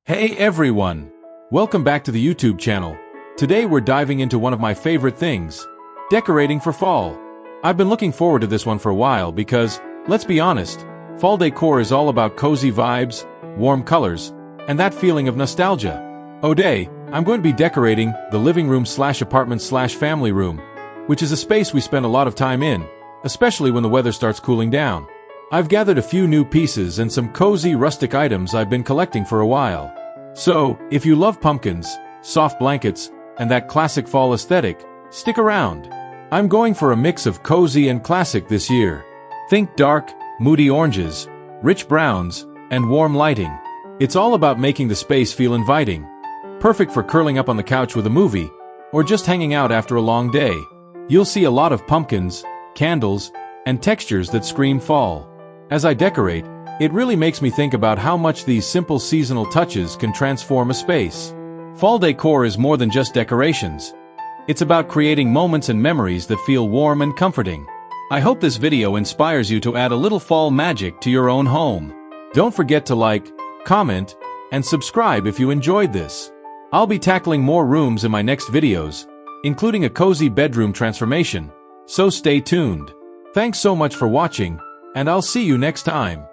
Hey everyone! Welcome back to the YouTube channel. Today we're diving into one of my favorite things, decorating for fall. I've been looking forward to this one for a while because, let's be honest, fall decor is all about cozy vibes, warm colors, and that feeling of nostalgia. Today, I'm going to be decorating the living room / apartment / family room, which is a space we spend a lot of time in, especially when the weather starts cooling down. I've gathered a few new pieces and some cozy rustic items I've been collecting for a while. So, if you love pumpkins, soft blankets, and that classic fall aesthetic, stick around. I'm going for a mix of cozy and classic this year. Think dark, moody oranges, rich browns, and warm lighting. It's all about making the space feel inviting. Perfect for curling up on the couch with a movie, or just hanging out after a long day. You'll see a lot of pumpkins, candles, and textures that scream fall. As I decorate, it really makes me think about how much these simple seasonal touches can transform a space. Fall decor is more than just decorations. It's about creating moments and memories that feel warm and comforting. I hope this video inspires you to add a little fall magic to your own home. Don't forget to like, comment, and subscribe if you enjoyed this. I'll be tackling more rooms in my next videos, including a cozy bedroom transformation, so stay tuned. Thanks so much for watching, and I'll see you next time.